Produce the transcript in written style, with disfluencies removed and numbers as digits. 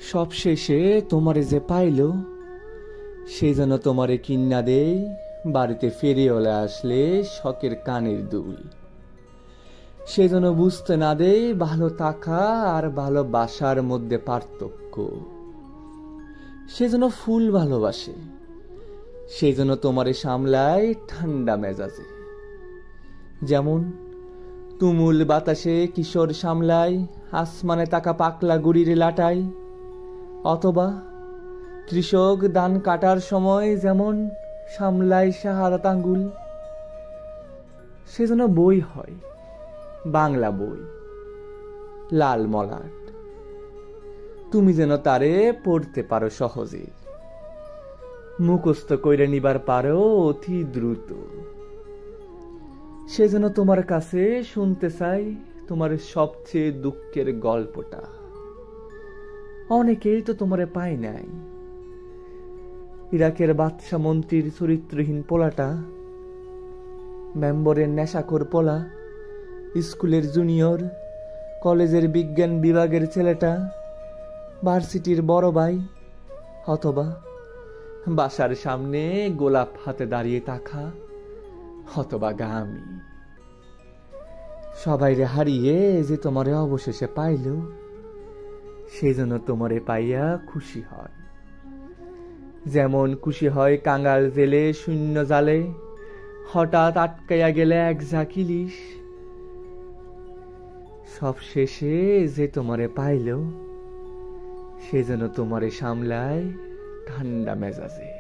সব শেষে তোমারে যে পাইল, সে যেন তোমারে কিন্না দেই বাড়িতে ফেরিওয়ালা আসলে শখের কানের দুল। সে যেন বুঝতে না দেয় ভালো থাকা আর ভালোবাসার মধ্যে পার্থক্য। সে যেন ফুল ভালোবাসে, সে যেন তোমারে সামলায় ঠান্ডা মেজাজে। যেমন তুমুল বাতাসে কিশোর সামলায় আসমানে তাকা পাকলা গুড়ির লাটাই, অথবা কৃষক ধান কাটার সময় যেমন সামলায় শাহাদাত আঙ্গুল। সে যেন বই হয়, বাংলা বই, লাল মলাট। তুমি যেন তারে পড়তে পারো সহজে, মুখস্থ কইরে নিবার পারো অতি দ্রুত। সে যেন তোমার কাছে শুনতে চাই তোমার সবচেয়ে দুঃখের গল্পটা। অনেকেই তো তোমারে পায় নাই। ইরাকের বাদশা মন্ত্রীর চরিত্রহীন পোলাটা, মেম্বরের নেশাখোর পোলা, স্কুলের জুনিয়র, কলেজের বিজ্ঞান বিভাগের ছেলেটা, ভার্সিটির বড় ভাই, অথবা বাসার সামনে গোলাপ হাতে দাঁড়িয়ে থাকা অথবা গামি। সবাইরে হারিয়ে যে তোমারে অবশেষে পাইল, সে যেন তোমারে পাইয়া খুশি হয়। যেমন খুশি হয় কাঙাল জেলে শূন্য জালে হঠাৎ আটকাইয়া গেলে এক ঝাঁক ইলিশ। সব শেষে যে তোমারে পাইল, সে যেন তোমারে সামলায় ঠান্ডা মেজাজে।